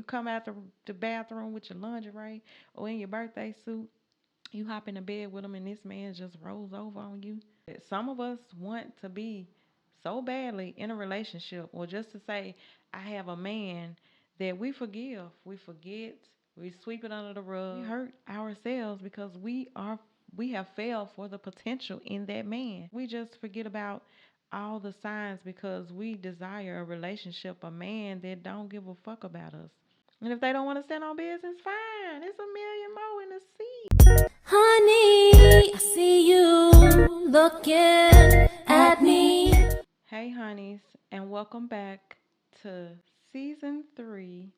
come out the bathroom with your lingerie or in your birthday suit. You hop in the bed with him, and this man just rolls over on you. Some of us want to be so badly in a relationship, or just to say, I have a man, that we forgive, we forget, we sweep it under the rug. We hurt ourselves because we have failed for the potential in that man. We just forget about all the signs because we desire a relationship, a man that don't give a fuck about us. And if they don't want to stand on business, fine. It's a million more in the sea. Honey, I see you looking at me. Hey, honeys, and welcome back to season 3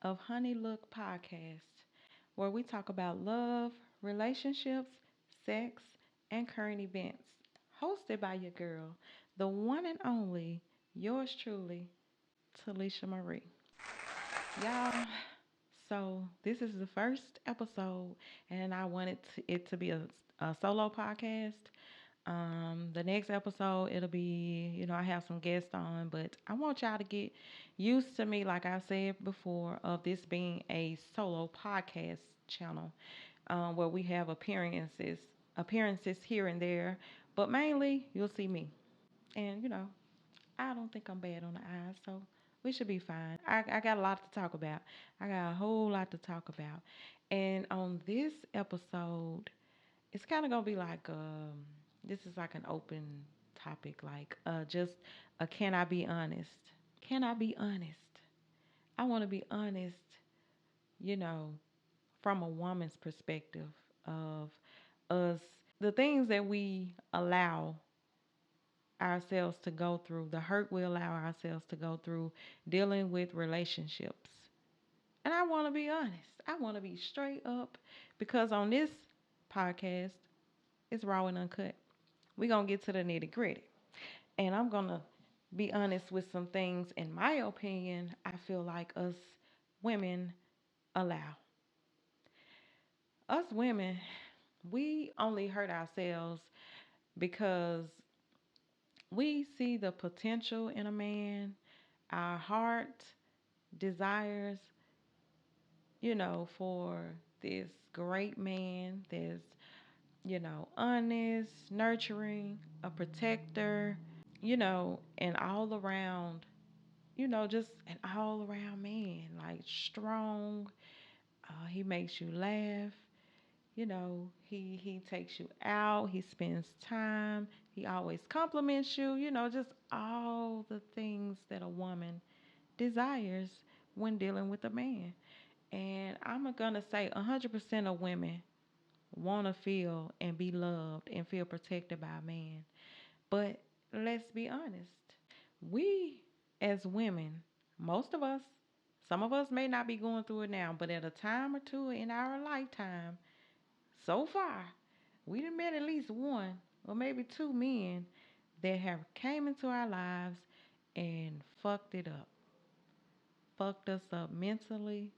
of Honey Look Podcast, where we talk about love, relationships, sex, and current events. Hosted by your girl, the one and only, yours truly, Talisha Marie. Y'all, so this is the first episode, and I wanted it to be a solo podcast. The next episode, it'll be, I have some guests on, but I want y'all to get used to me, like I said before, of this being a solo podcast channel, where we have appearances here and there, but mainly you'll see me. And, I don't think I'm bad on the eyes, so we should be fine. I got a lot to talk about. I got a whole lot to talk about. And on this episode, it's kind of gonna be like this is like an open topic, like just a can I be honest? Can I be honest? I want to be honest, you know, from a woman's perspective of us, the things that we allow ourselves to go through, the hurt we allow ourselves to go through dealing with relationships. And I want to be honest. I want to be straight up because on this podcast, it's raw and uncut. We're going to get to the nitty gritty. And I'm going to be honest with some things, in my opinion, I feel like us women allow. Us women, we only hurt ourselves because we see the potential in a man. Our heart desires, for this great man that's, honest, nurturing, a protector, and all around, just an all around man, like strong. He makes you laugh. He takes you out. He spends time. He always compliments you. Just all the things that a woman desires when dealing with a man. And I'm gonna say 100% of women want to feel and be loved and feel protected by a man. But let's be honest. We, as women, most of us, some of us may not be going through it now, but at a time or two in our lifetime, so far, we done met at least one or maybe two men that have came into our lives and fucked it up. Fucked us up mentally,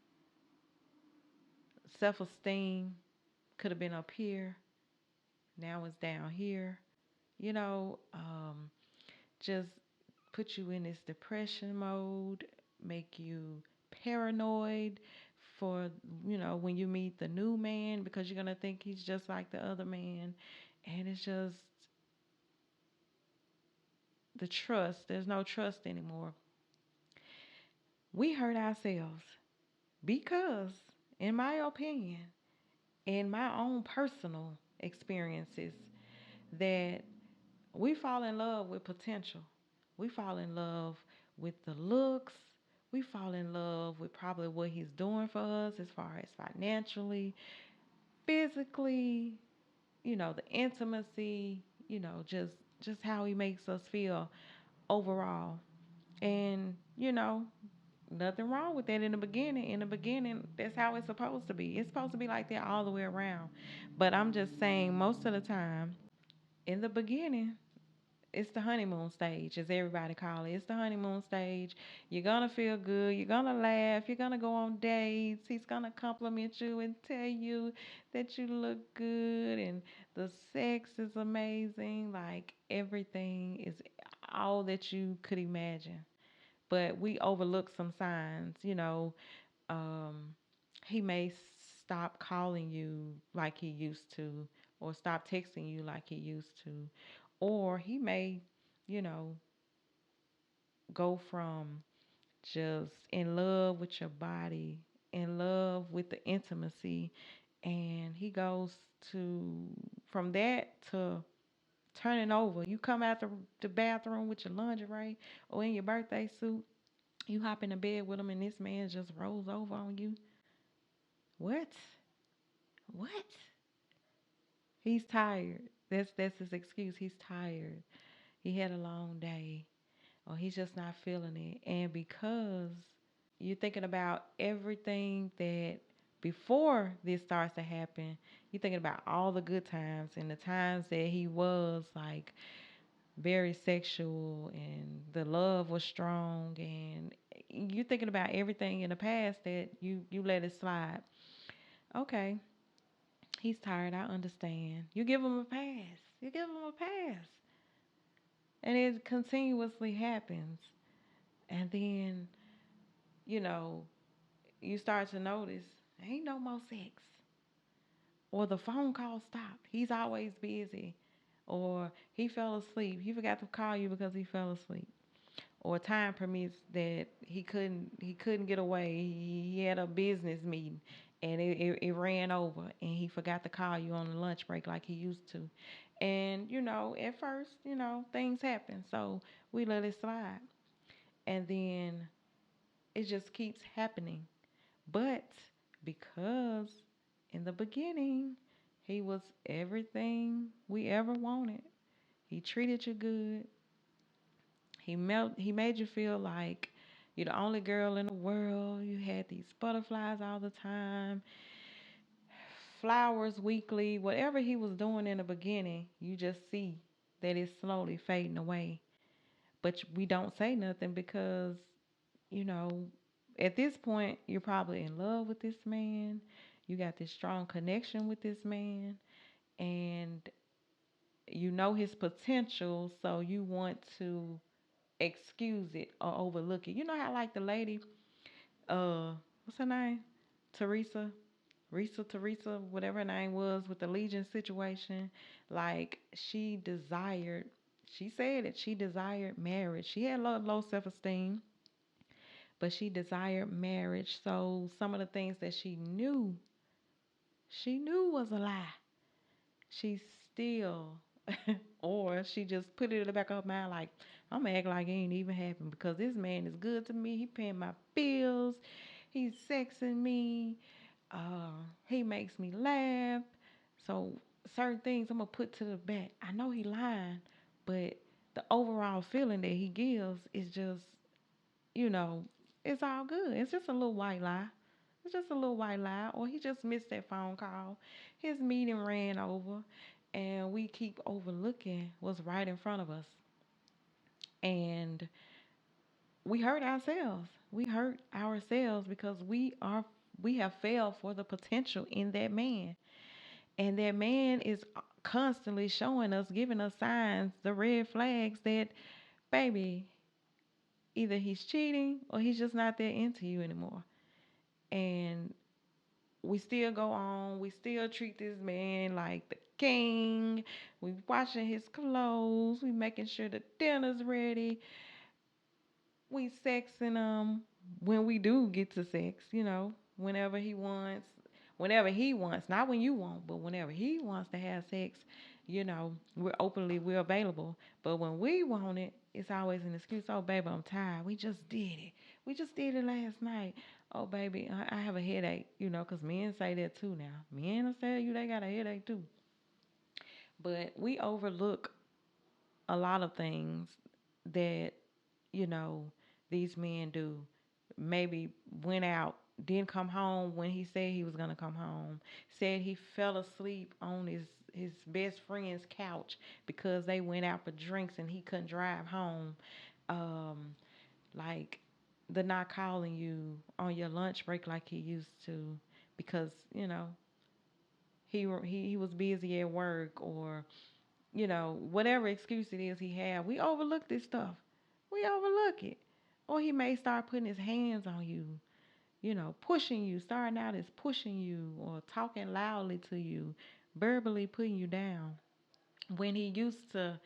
self-esteem could have been up here, now it's down here. You know, um, just put you in this depression mode, make you paranoid for, when you meet the new man because you're going to think he's just like the other man. And it's just the trust. There's no trust anymore. We hurt ourselves because, in my opinion, in my own personal experiences, that we fall in love with potential. We fall in love with the looks. We fall in love with probably what he's doing for us as far as financially, physically, the intimacy, just how he makes us feel overall. And, nothing wrong with that in the beginning. In the beginning, that's how it's supposed to be. It's supposed to be like that all the way around. But I'm just saying, most of the time, in the beginning, it's the honeymoon stage, as everybody call it. It's the honeymoon stage. You're gonna feel good. You're gonna laugh. You're gonna go on dates. He's gonna compliment you and tell you that you look good and the sex is amazing. Like everything is all that you could imagine. But we overlook some signs, Um, he may stop calling you like he used to, or stop texting you like he used to, or he may, you know, go from just in love with your body, in love with the intimacy, and he goes to from that to turning over. You come out the bathroom with your lingerie or in your birthday suit, you hop in the bed with him, and this man just rolls over on you. What? What? He's tired. That's his excuse. He's tired. He had a long day, or he's just not feeling it. And because you're thinking about everything that before this starts to happen, you're thinking about all the good times and the times that he was like very sexual and the love was strong, and you're thinking about everything in the past that you let it slide. Okay, he's tired. I understand. You give him a pass. You give him a pass. And it continuously happens. And then, you know, you start to notice ain't no more sex. Or the phone call stopped. He's always busy. Or he fell asleep. He forgot to call you because he fell asleep. Or time permits that he couldn't get away. He had a business meeting and it ran over and he forgot to call you on the lunch break like he used to. And at first, things happen. So we let it slide. And then it just keeps happening. But because in the beginning, he was everything we ever wanted. He treated you good. He made you feel like you're the only girl in the world. You had these butterflies all the time, flowers weekly, whatever he was doing in the beginning, you just see that it's slowly fading away. But we don't say nothing because, you know, at this point, you're probably in love with this man. You got this strong connection with this man, and you know his potential, so you want to excuse it or overlook it. You know how like the lady, what's her name? Teresa, Teresa, whatever her name was with the Legion situation. Like she said that she desired marriage. She had low self esteem, but she desired marriage. So some of the things that she knew was a lie. She still, or she just put it in the back of her mind like, I'm gonna act like it ain't even happened because this man is good to me. He paying my bills. He's sexing me. He makes me laugh. So certain things I'm gonna put to the back. I know he lying, but the overall feeling that he gives is just, you know, it's all good. It's just a little white lie. It's just a little white lie. Or he just missed that phone call. His meeting ran over, and we keep overlooking what's right in front of us. And we hurt ourselves. We hurt ourselves because we have failed for the potential in that man. And that man is constantly showing us, giving us signs, the red flags that, baby, either he's cheating or he's just not that into you anymore. And we still go on. We still treat this man like the king. We washing his clothes. We making sure the dinner's ready. We sexing him when we do get to sex, whenever he wants. Whenever he wants, not when you want, but whenever he wants to have sex, we're available. But when we want it, it's always an excuse. Oh, baby, I'm tired. We just did it. We just did it last night. Oh, baby, I have a headache, because men say that too now. Men will tell you they got a headache too. But we overlook a lot of things that, you know, these men do. Maybe went out, didn't come home when he said he was gonna come home. Said he fell asleep on his best friend's couch because they went out for drinks and he couldn't drive home. Um, like the not calling you on your lunch break like he used to because he was busy at work, or whatever excuse it is he had. We overlook this stuff. We overlook it. Or he may start putting his hands on you. pushing you, starting out as pushing you or talking loudly to you, verbally putting you down. When he used to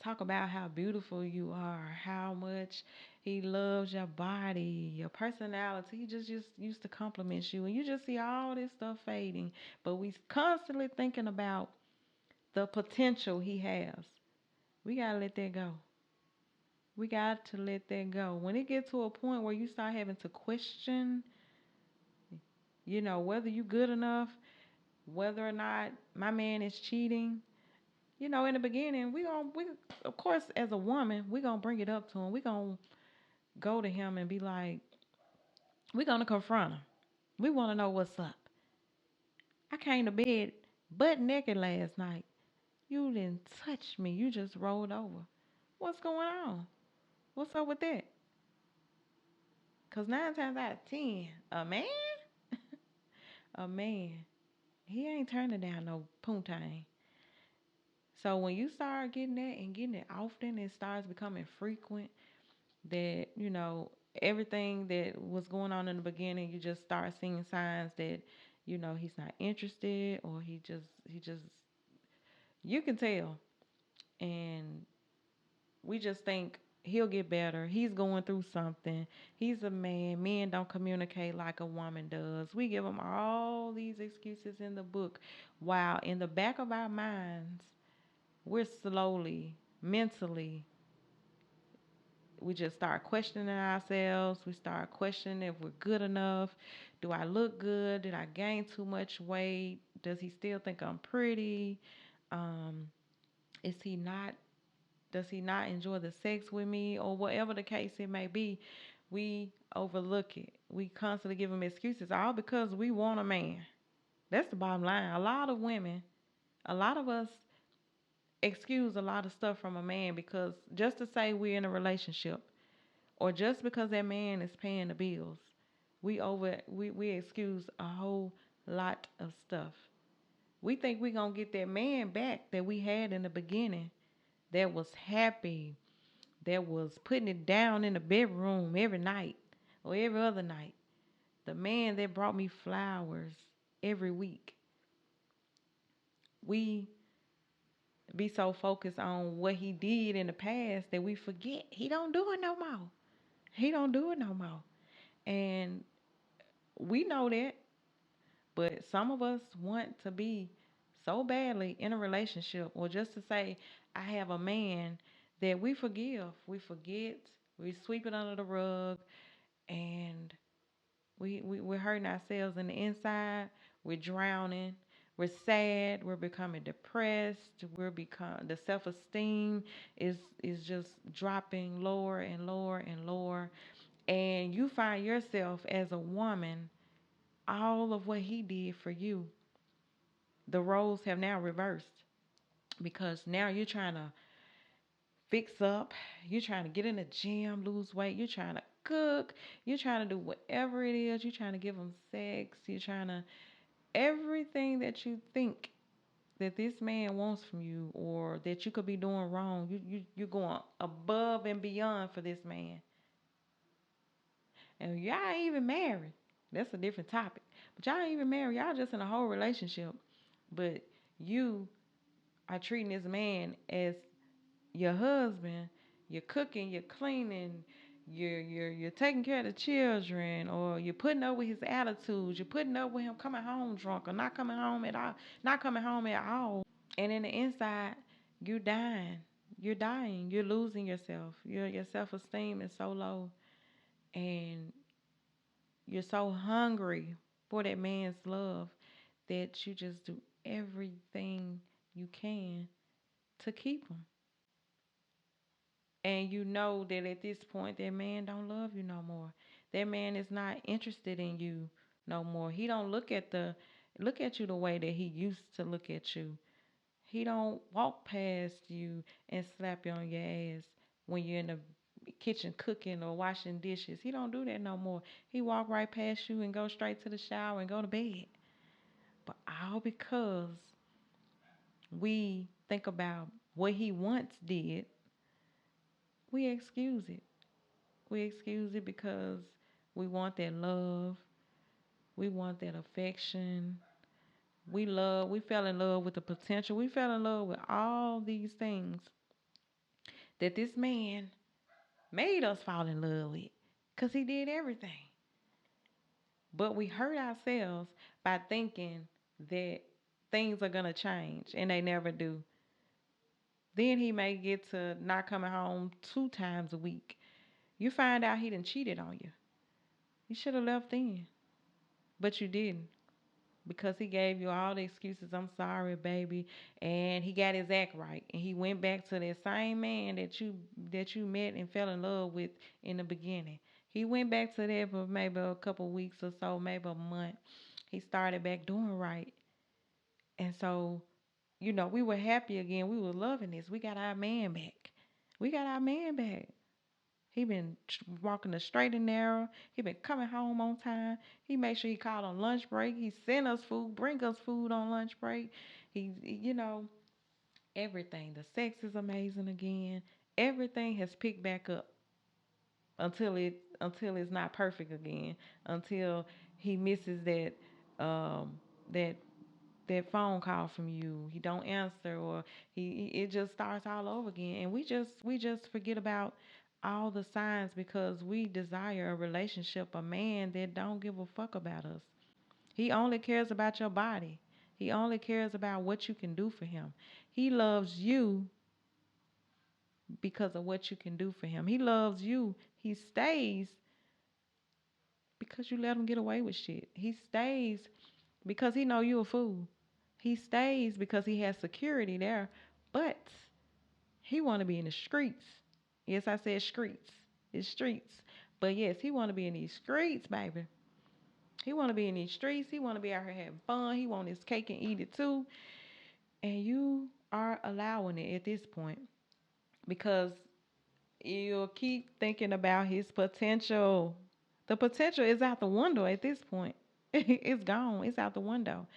talk about how beautiful you are, how much he loves your body, your personality. He just used to compliment you, and you just see all this stuff fading. But we constantly thinking about the potential he has. We gotta let that go. We got to let that go. When it gets to a point where you start having to question, whether you good enough, whether or not my man is cheating, in the beginning, we of course as a woman, we gonna bring it up to him. We gonna go to him and be like, we gonna confront him. We want to know what's up. I came to bed butt naked last night. You didn't touch me. You just rolled over. What's going on? What's up with that? Cause 9 times out of 10, a man, he ain't turning down no poontang. So when you start getting that and getting it often, it starts becoming frequent. That everything that was going on in the beginning, you just start seeing signs that he's not interested, or he just you can tell. And we just think he'll get better. He's going through something. He's a man. Men don't communicate like a woman does. We give him all these excuses in the book, while in the back of our minds, we're slowly, mentally, we just start questioning ourselves. We start questioning if we're good enough. Do I look good? Did I gain too much weight? Does he still think I'm pretty? Um, is he not Does he not enjoy the sex with me, or whatever the case it may be? We overlook it. We constantly give him excuses, all because we want a man. That's the bottom line. A lot of women, a lot of us excuse a lot of stuff from a man because just to say we're in a relationship, or just because that man is paying the bills, we excuse a whole lot of stuff. We think we're gonna get that man back that we had in the beginning, that was happy, that was putting it down in the bedroom every night or every other night. The man that brought me flowers every week. We be so focused on what he did in the past that we forget he don't do it no more. He don't do it no more. And we know that, but some of us want to be so badly in a relationship, or just to say, I have a man, that we forgive. We forget. We sweep it under the rug, and we're hurting ourselves in the inside. We're drowning. We're sad. We're becoming depressed. The self-esteem is just dropping lower and lower and lower. And you find yourself as a woman, all of what he did for you, the roles have now reversed, because now you're trying to fix up, you're trying to get in the gym, lose weight, you're trying to cook, you're trying to do whatever it is, you're trying to give them sex, you're trying to, everything that you think that this man wants from you, or that you could be doing wrong, you're going above and beyond for this man. And y'all ain't even married. That's a different topic. But y'all ain't even married. Y'all just in a whole relationship. But you are treating this man as your husband. You're cooking, you're cleaning, you're taking care of the children, or you're putting up with his attitudes. You're putting up with him coming home drunk, or not coming home at all, not coming home at all. And in the inside, you're dying. You're dying. You're losing yourself. Your self-esteem is so low, and you're so hungry for that man's love that you just do everything you can to keep him. And you know that at this point, that man don't love you no more. That man is not interested in you no more. He don't look at you the way that he used to look at you. He don't walk past you and slap you on your ass when you're in the kitchen cooking or washing dishes. He don't do that no more. He walk right past you and go straight to the shower and go to bed. But all because we think about what he once did, we excuse it. We excuse it because we want that love. We want that affection. We fell in love with the potential. We fell in love with all these things that this man made us fall in love with because he did everything. But we hurt ourselves by thinking that things are going to change and they never do. Then he may get to not coming home 2 times a week. You find out he done cheated on you. You should have left then, but you didn't because he gave you all the excuses. I'm sorry, baby, and he got his act right, and he went back to that same man that you met and fell in love with in the beginning. He went back to that for maybe a couple weeks or so, maybe a month. He started back doing right, and so we were happy again. We were loving this. We got our man back. We got our man back. He been walking the straight and narrow. He been coming home on time. He made sure he called on lunch break. He sent us food, bring us food on lunch break. He, everything. The sex is amazing again. Everything has picked back up until it's not perfect again. Until he misses that that phone call from you. He don't answer, or it just starts all over again, and we just forget about all the signs because we desire a relationship, a man that don't give a fuck about us. He only cares about your body. He only cares about what you can do for him. He loves you because of what you can do for him. He loves you. He stays because you let him get away with shit. He stays because he know you a fool. He stays because he has security there, but he want to be in the streets. Yes, I said streets. It's streets. But yes, he want to be in these streets, baby. He want to be in these streets. He want to be out here having fun. He want his cake and eat it too. And you are allowing it at this point because you'll keep thinking about his potential. The potential is out the window at this point. It's gone. It's out the window.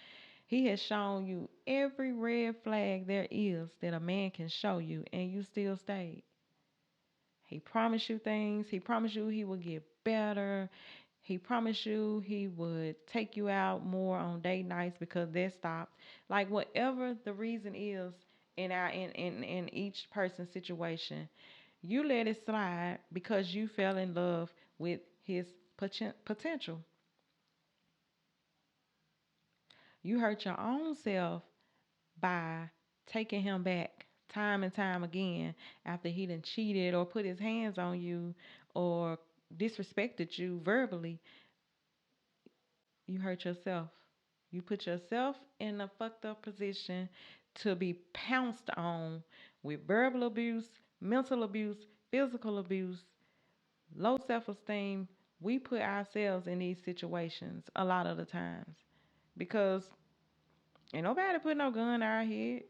He has shown you every red flag there is that a man can show you, and you still stayed. He promised you things. He promised you he would get better. He promised you he would take you out more on date nights because that stopped. Like whatever the reason is in each person's situation, you let it slide because you fell in love with his potential. You hurt your own self by taking him back time and time again after he done cheated or put his hands on you or disrespected you verbally. You hurt yourself. You put yourself in a fucked up position to be pounced on with verbal abuse, mental abuse, physical abuse, low self esteem. We put ourselves in these situations a lot of the times because ain't nobody put no gun in our head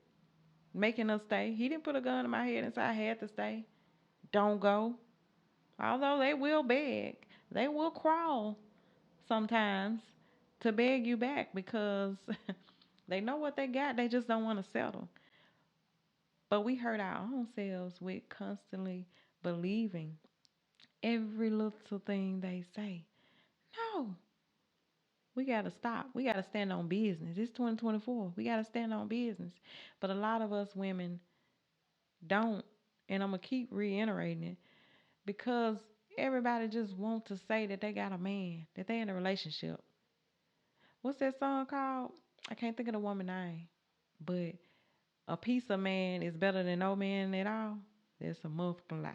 making us stay. He didn't put a gun in my head and say I had to stay. Don't go. Although they will beg, they will crawl sometimes to beg you back because they know what they got. They just don't want to settle. But we hurt our own selves with constantly believing every little thing they say. No, we got to stop. We got to stand on business. It's 2024. We got to stand on business. But a lot of us women don't. And I'm going to keep reiterating it because everybody just wants to say that they got a man, that they in a relationship. What's that song called? I can't think of the woman name, but a piece of man is better than no man at all. That's a motherfucking lie.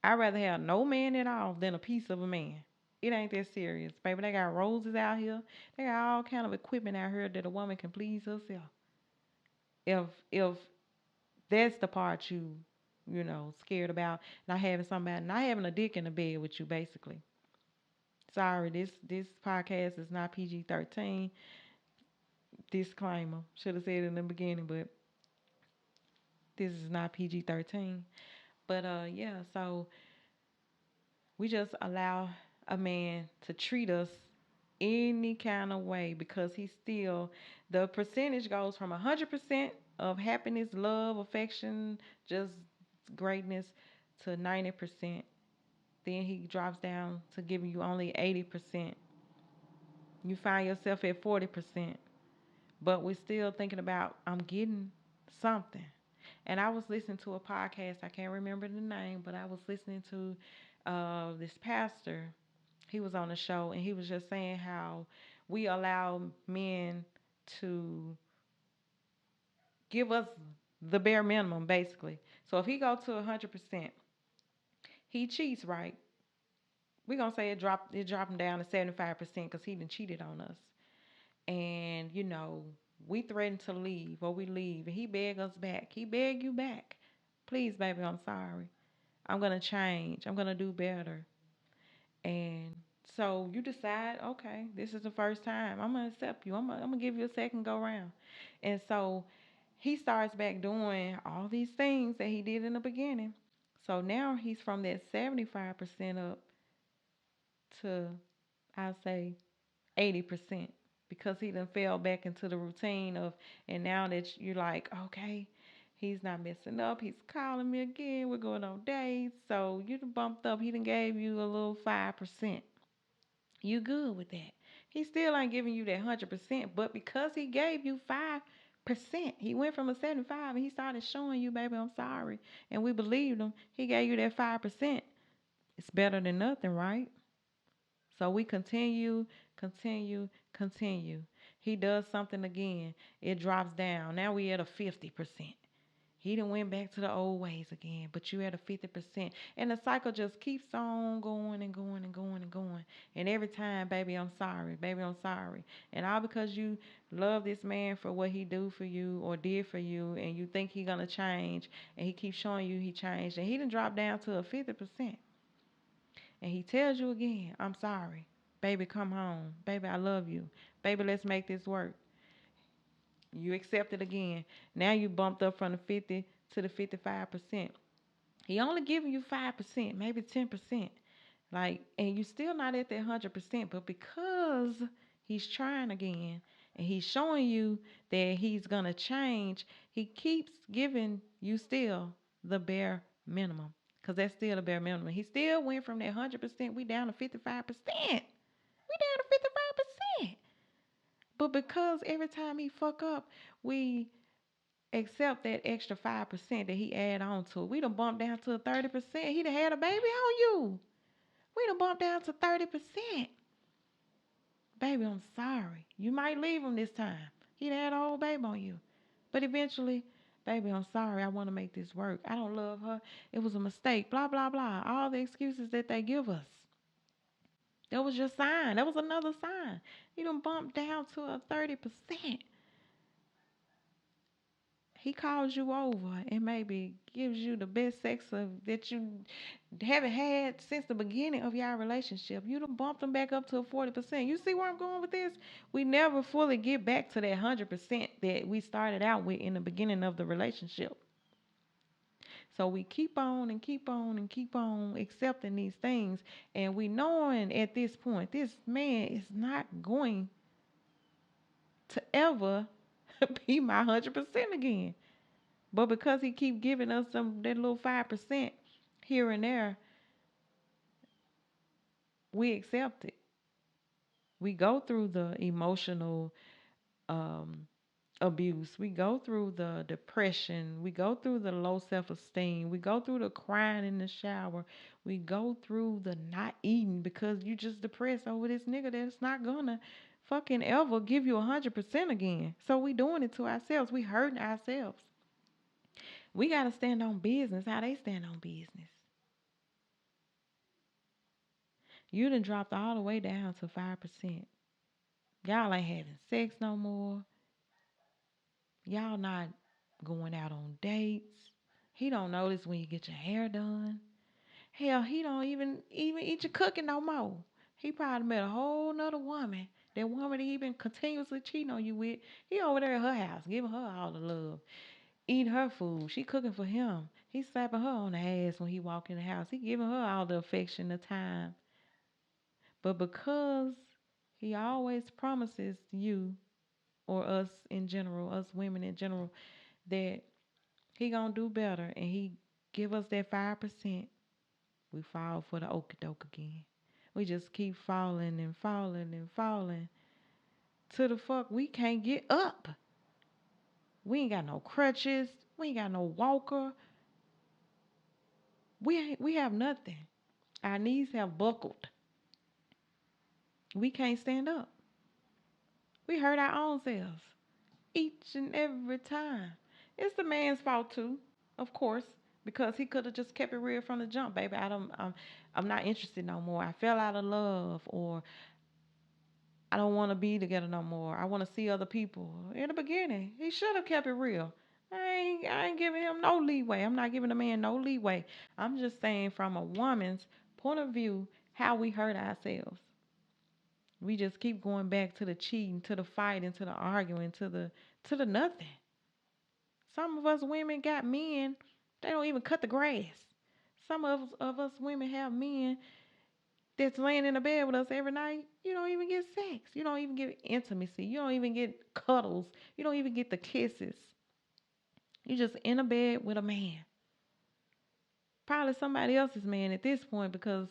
I'd rather have no man at all than a piece of a man. It ain't that serious, baby. They got roses out here. They got all kind of equipment out here that a woman can please herself. If that's the part scared about not having a dick in the bed with you, basically. Sorry, this podcast is not PG-13. Disclaimer. Should have said it in the beginning, but this is not PG-13. But yeah, so we just allow a man to treat us any kind of way because he's still the percentage goes from 100% of happiness, love, affection, just greatness to 90%. Then he drops down to giving you only 80%. You find yourself at 40%, but we're still thinking about, I'm getting something. And I was listening to a podcast, I can't remember the name, but I was listening to this pastor. He was on the show and he was just saying how we allow men to give us the bare minimum, basically. So if he go to 100%, he cheats, right? We're gonna say it dropped him down to 75% because he done cheated on us. And we threaten to leave or we leave and he beg us back. He beg you back. Please, baby, I'm sorry. I'm gonna change. I'm gonna do better. And so you decide, okay, this is the first time. I'm gonna accept you. I'm gonna give you a second go round. And so he starts back doing all these things that he did in the beginning. So now he's from that 75% up to, I'll say, 80% because he done fell back into the routine of, and now that you're like, okay, he's not messing up, he's calling me again, we're going on dates, so you done bumped up, he done gave you a little 5%. You good with that. He still ain't giving you that 100%, but because he gave you 5%, he went from a 75 and he started showing you, baby, I'm sorry, and we believed him. He gave you that 5%. It's better than nothing, right? So we continue, continue, continue. He does something again. It drops down. Now we at a 50%. He done went back to the old ways again, but you at a 50%. And the cycle just keeps on going and going and going and going. And every time, baby, I'm sorry. Baby, I'm sorry. And all because you love this man for what he do for you or did for you, and you think he gonna change, and he keeps showing you he changed, and he done dropped down to a 50%. And he tells you again, I'm sorry. Baby, come home. Baby, I love you. Baby, let's make this work. You accept it again. Now you bumped up from the 50 to the 55%. He only giving you 5%, maybe 10%. Like, and you still not at that 100%, but because he's trying again and he's showing you that he's going to change, he keeps giving you still the bare minimum. Because that's still the bare minimum. He still went from that 100%, we down to 55%. We down to 55%. But because every time he fuck up, we accept that extra 5% that he add on to it. We done bumped down to 30%. He done had a baby on you. We done bumped down to 30%. Baby, I'm sorry. You might leave him this time. He done had a whole baby on you. But eventually, baby, I'm sorry. I want to make this work. I don't love her. It was a mistake. Blah, blah, blah. All the excuses that they give us. That was your sign. That was another sign. You done bumped down to a 30%. He calls you over and maybe gives you the best sex that you haven't had since the beginning of your relationship. You done bumped them back up to a 40%. You see where I'm going with this? We never fully get back to that 100% that we started out with in the beginning of the relationship. So we keep on and keep on and keep on accepting these things. And we knowing at this point, this man is not going to ever be my 100% again. But because he keep giving us that little 5% here and there, we accept it. We go through the emotional um, abuse. We go through the depression. We go through the low self-esteem. We go through the crying in the shower. We go through the not eating because you just depressed over this nigga that's not gonna fucking ever give you 100% again. So we doing it to ourselves. We hurting ourselves. We gotta stand on business how they stand on business. You done dropped all the way down to 5%. Y'all ain't having sex no more. Y'all not going out on dates. He don't notice when you get your hair done. Hell, he don't even eat your cooking no more. He probably met a whole nother woman. That woman that he been continuously cheating on you with. He over there at her house, giving her all the love. Eating her food. She cooking for him. He slapping her on the ass when he walk in the house. He giving her all the affection, the time. But because he always promises you or us in general, us women in general, that he gonna do better and he give us that 5%, we fall for the okie doke again. We just keep falling and falling and falling. to the fuck we can't get up. We ain't got no crutches. We ain't got no walker. We have nothing. Our knees have buckled. We can't stand up. We hurt our own selves each and every time. It's the man's fault too, of course, because he could have just kept it real from the jump, baby. I'm not interested no more. I fell out of love, or I don't want to be together no more. I want to see other people. In the beginning, he should have kept it real. I ain't giving him no leeway. I'm not giving a man no leeway. I'm just saying from a woman's point of view how we hurt ourselves. We just keep going back to the cheating, to the fighting, to the arguing, to the nothing. Some of us women got men, they don't even cut the grass. Some of us women have men that's laying in the bed with us every night. You don't even get sex. You don't even get intimacy. You don't even get cuddles. You don't even get the kisses. You just in a bed with a man. Probably somebody else's man at this point, because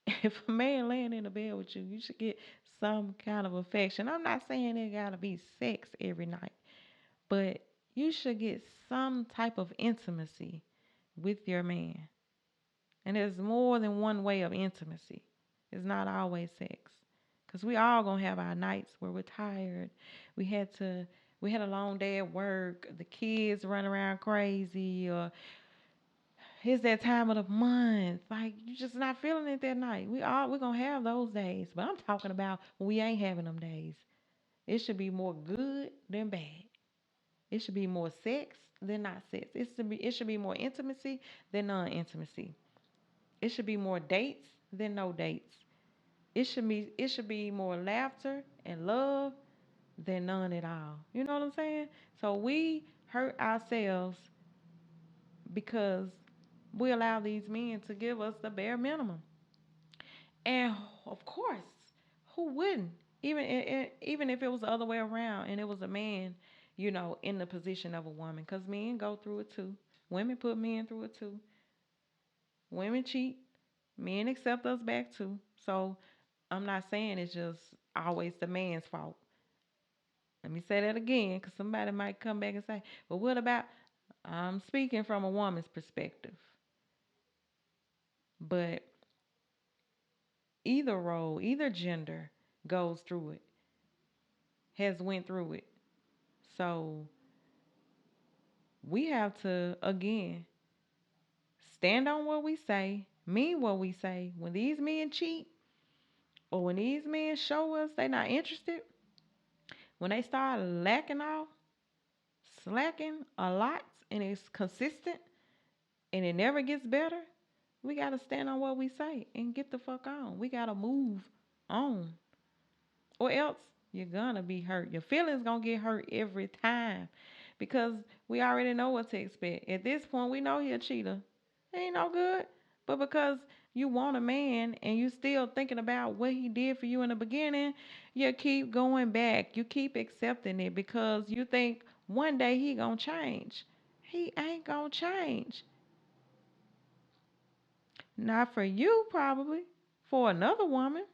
if a man laying in the bed with you, you should get some kind of affection. I'm not saying it gotta be sex every night, but you should get some type of intimacy with your man. And there's more than one way of intimacy. It's not always sex. Cause we all gonna have our nights where we're tired. We had to we had a long day at work, the kids run around crazy, or it's that time of the month. Like you just not feeling it that night. We're gonna have those days. But I'm talking about when we ain't having them days. It should be more good than bad. It should be more sex than not sex. It should be more intimacy than non intimacy. It should be more dates than no dates. It should be more laughter and love than none at all. You know what I'm saying? So we hurt ourselves because we allow these men to give us the bare minimum. And of course, who wouldn't? Even if it was the other way around and it was a man, in the position of a woman, because men go through it too. Women put men through it too. Women cheat. Men accept us back too. So I'm not saying it's just always the man's fault. Let me say that again, because somebody might come back and say, "Well, what about?" I'm speaking from a woman's perspective, but either role, either gender goes through it, has went through it. So we have to again stand on what we say, mean what we say. When these men cheat, or when these men show us they not interested, when they start lacking off, slacking a lot, and it's consistent and it never gets better, we gotta stand on what we say and get the fuck on. We gotta move on. Or else you're gonna be hurt. Your feelings gonna get hurt every time. Because we already know what to expect. At this point, we know he a cheater. He ain't no good. But because you want a man and you still thinking about what he did for you in the beginning, you keep going back. You keep accepting it because you think one day he gonna change. He ain't gonna change. Not for you, probably. For another woman.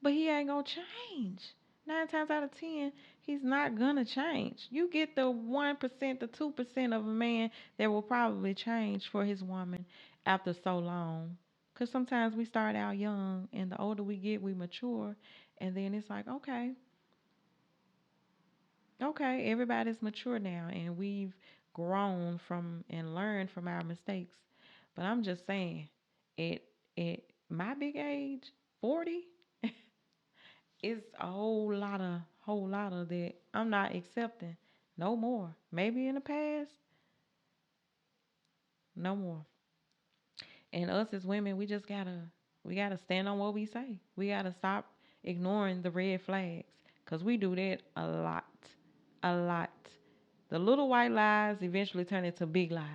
But he ain't gonna change. 9 times out of 10, he's not gonna change. You get the 1%, the 2% of a man that will probably change for his woman after so long. Because sometimes we start out young, and the older we get, we mature. And then it's like, okay, okay, everybody's mature now, and we've grown from and learned from our mistakes. But I'm just saying, at, at my big age, 40, it's a whole lot of that I'm not accepting no more. Maybe in the past, no more. And us as women, we gotta stand on what we say. We gotta stop ignoring the red flags, cause we do that a lot. The little white lies eventually turn into big lies.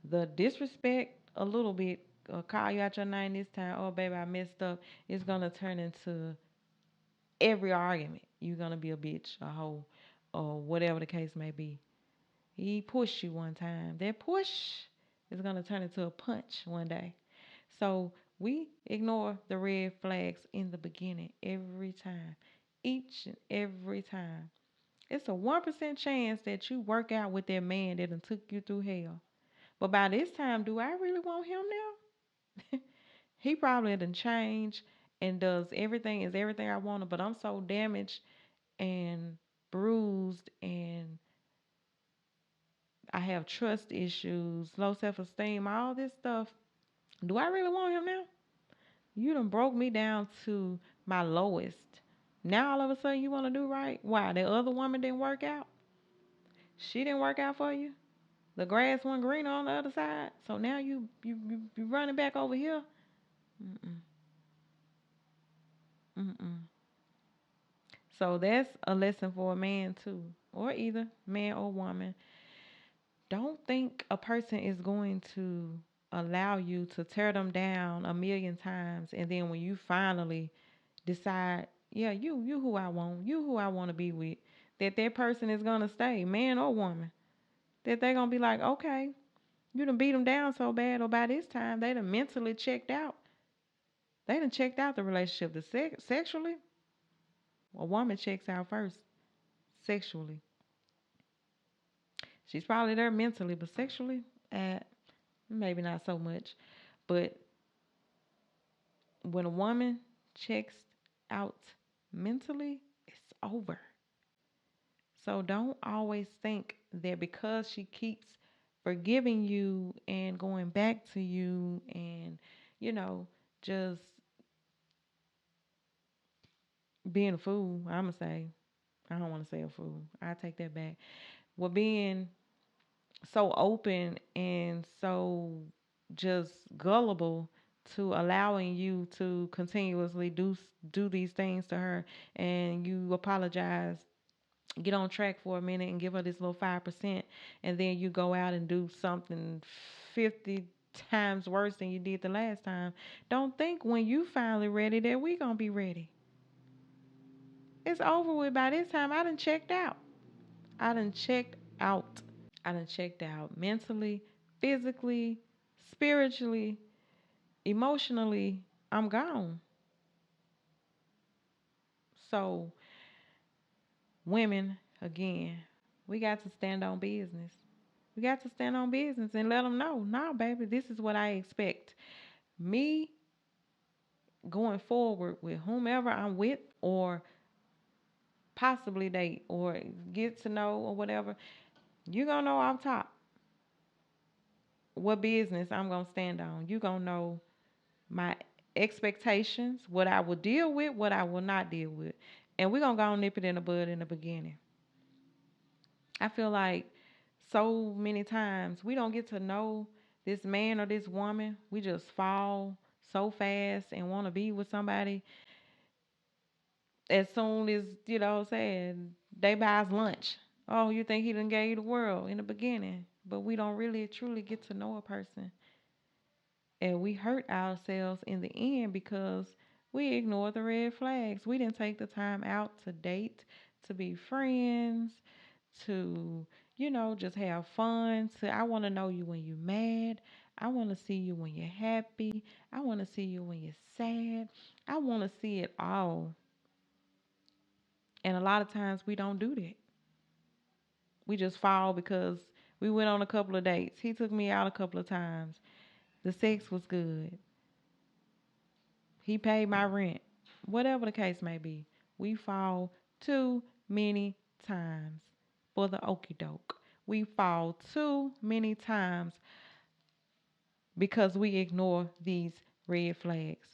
The disrespect a little bit, call you out your name this time. Oh baby, I messed up. It's gonna turn into every argument. You're gonna be a bitch, a hoe, or whatever the case may be. He pushed you one time. That push is gonna turn into a punch one day. So We ignore the red flags in the beginning every time, each and every time. It's a 1% chance that you work out with that man that done took you through hell. But by this time, do I really want him now? He probably done changed and does everything is everything I wanted, but I'm so damaged and bruised and I have trust issues, low self esteem, all this stuff. Do I really want him now? You done broke me down to my lowest. Now all of a sudden you want to do right? Why? The other woman didn't work out? She didn't work out for you? The grass went greener on the other side? So now you running back over here? Mm-mm, mm-mm. So that's a lesson for a man too, or either man or woman. Don't think a person is going to allow you to tear them down a million times, and then when you finally decide, yeah, you who I want, you who I want to be with, that person is gonna stay, man or woman. That they're gonna be like, okay, you done beat them down so bad, or by this time they done mentally checked out. They done checked out the relationship. Sexually, a woman checks out first. Sexually, she's probably there mentally, but sexually, maybe not so much. But when a woman checks out mentally, it's over. So don't always think that because she keeps forgiving you and going back to you and, you know, just being a fool, I'm going to say, I don't want to say a fool. I take that back. Well, being so open and so just gullible to allowing you to continuously do these things to her, and you apologize, get on track for a minute and give her this little 5%, and then you go out and do something 50 times worse than you did the last time. Don't think when you finally ready that we gonna be ready. It's over with by this time. I done checked out. I done checked out. I done checked out mentally, physically, spiritually, emotionally. I'm gone. So women, again, we got to stand on business. We got to stand on business and let them know, nah, baby, this is what I expect. Me going forward with whomever I'm with, or possibly date, or get to know, or whatever, you're going to know off top what business I'm going to stand on. You're going to know my expectations, what I will deal with, what I will not deal with. And we're going to go and nip it in the bud in the beginning. I feel like so many times we don't get to know this man or this woman. We just fall so fast and want to be with somebody as soon as, saying they buys lunch. Oh, you think he done gave you the world in the beginning. But we don't really truly get to know a person. And we hurt ourselves in the end because we ignore the red flags. We didn't take the time out to date, to be friends, to, just have fun. I want to know you when you're mad. I want to see you when you're happy. I want to see you when you're sad. I want to see it all. And a lot of times we don't do that. We just fall because we went on a couple of dates. He took me out a couple of times. The sex was good. He paid my rent. Whatever the case may be, we fall too many times for the okie doke. We fall too many times because we ignore these red flags.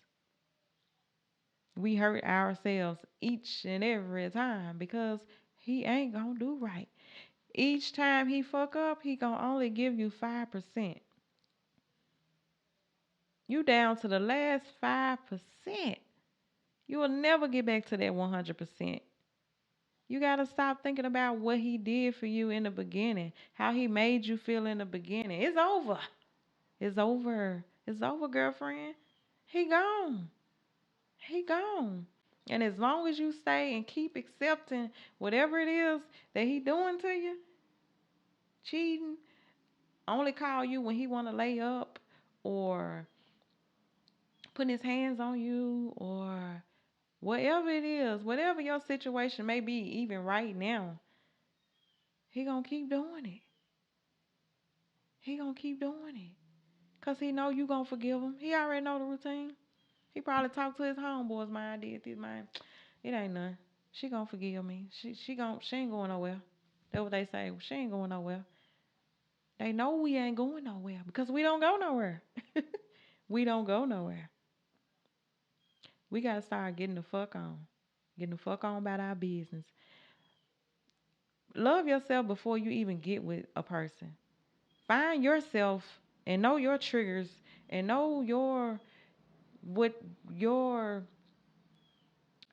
We hurt ourselves each and every time because he ain't gonna do right. Each time he fuck up, he gonna only give you 5%. You down to the last 5%. You will never get back to that 100%. You got to stop thinking about what he did for you in the beginning, how he made you feel in the beginning. It's over. It's over. It's over, girlfriend. He gone. He gone. And as long as you stay and keep accepting whatever it is that he doing to you, cheating, only call you when he want to lay up, or putting his hands on you, or whatever it is, whatever your situation may be, even right now, he gonna keep doing it. He gonna keep doing it. Cause he know you gonna forgive him. He already know the routine. He probably talked to his homeboys, man, I did this, man. It ain't none. She gonna forgive me. She ain't going nowhere. That's what they say. She ain't going nowhere. They know we ain't going nowhere because we don't go nowhere. We don't go nowhere. We gotta start getting the fuck on. Getting the fuck on about our business. Love yourself before you even get with a person. Find yourself and know your triggers and know what your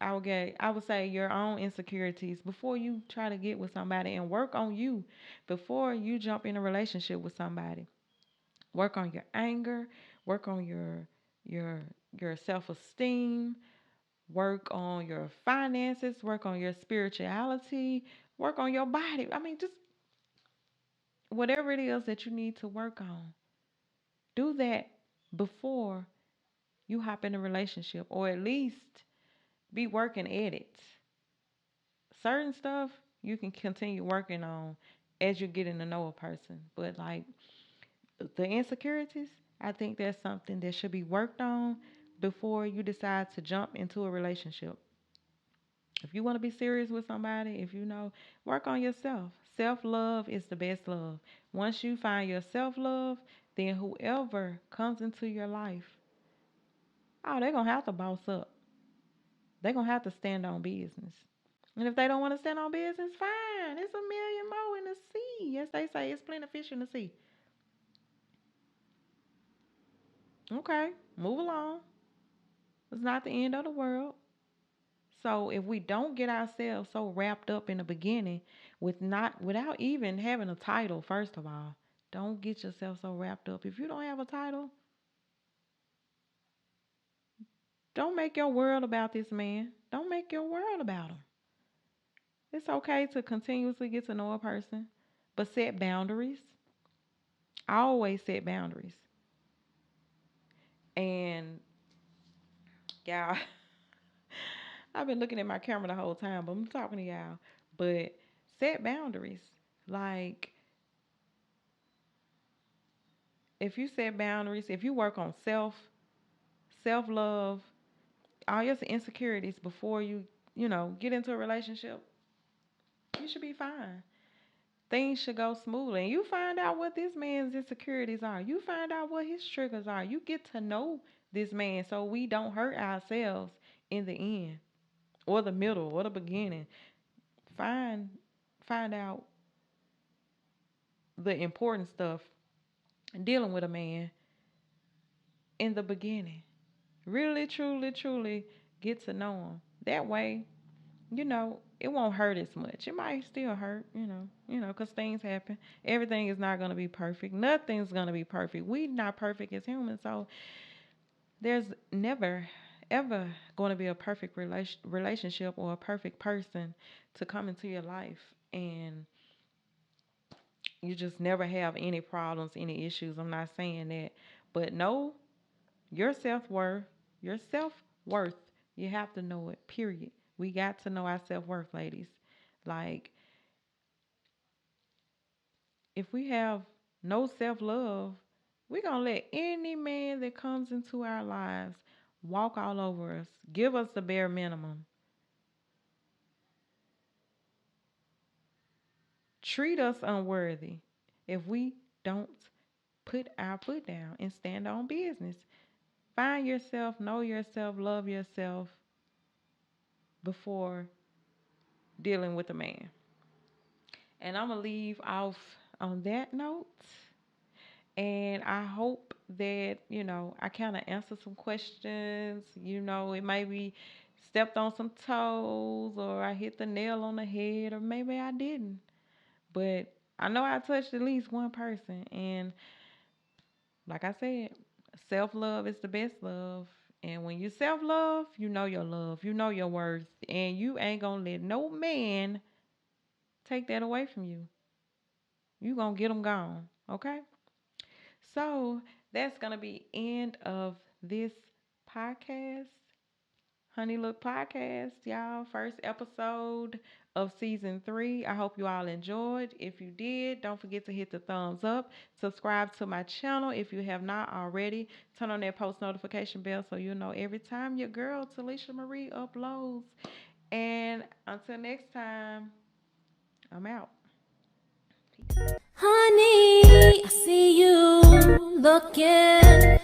I would say your own insecurities before you try to get with somebody, and work on you before you jump in a relationship with somebody. Work on your anger, work on your your self-esteem, work on your finances, work on your spirituality, work on your body. I mean, just whatever it is that you need to work on. Do that before you hop in a relationship, or at least be working at it. Certain stuff you can continue working on as you're getting to know a person, but like the insecurities, I think that's something that should be worked on before you decide to jump into a relationship. If you want to be serious with somebody, if you know, work on yourself. Self love is the best love. Once you find your self love, then whoever comes into your life, oh, they're going to have to boss up. They're going to have to stand on business. And if they don't want to stand on business, fine. It's a million more in the sea. Yes, they say it's plenty of fish in the sea. Okay, move along. It's not the end of the world. So if we don't get ourselves so wrapped up in the beginning without even having a title, first of all, don't get yourself so wrapped up. If you don't have a title, don't make your world about this man. Don't make your world about him. It's okay to continuously get to know a person, but set boundaries. Always set boundaries. And y'all, I've been looking at my camera the whole time, but I'm talking to y'all. But set boundaries. Like, if you set boundaries, if you work on self love, all your insecurities before you get into a relationship, you should be fine. Things should go smoothly. And you find out what this man's insecurities are. You find out what his triggers are. You get to know this man so we don't hurt ourselves in the end, or the middle, or the beginning. Find find out the important stuff dealing with a man in the beginning. Really, truly, truly get to know him. That way, it won't hurt as much. It might still hurt, because things happen. Everything is not going to be perfect. Nothing's going to be perfect. We not perfect as humans, so there's never, ever going to be a perfect relationship or a perfect person to come into your life. And you just never have any problems, any issues. I'm not saying that. But know your self worth, your self worth, you have to know it, period. We got to know our self worth, ladies. Like, if we have no self love, we're going to let any man that comes into our lives walk all over us, give us the bare minimum, treat us unworthy if we don't put our foot down and stand on business. Find yourself, know yourself, love yourself before dealing with a man. And I'm going to leave off on that note. And I hope that, I kind of answered some questions. It may be stepped on some toes, or I hit the nail on the head, or maybe I didn't. But I know I touched at least one person. And like I said, self love is the best love. And when you self love, you know your love, you know your worth, and you ain't gonna let no man take that away from you. You gonna get them gone, okay? So that's gonna be end of this podcast. Honey Look Podcast, y'all. First episode of season 3. I hope you all enjoyed. If you did, don't forget to hit the thumbs up. Subscribe to my channel if you have not already. Turn on that post notification bell so you'll know every time your girl, Talisha Marie, uploads. And until next time, I'm out. Peace. Honey, I see you looking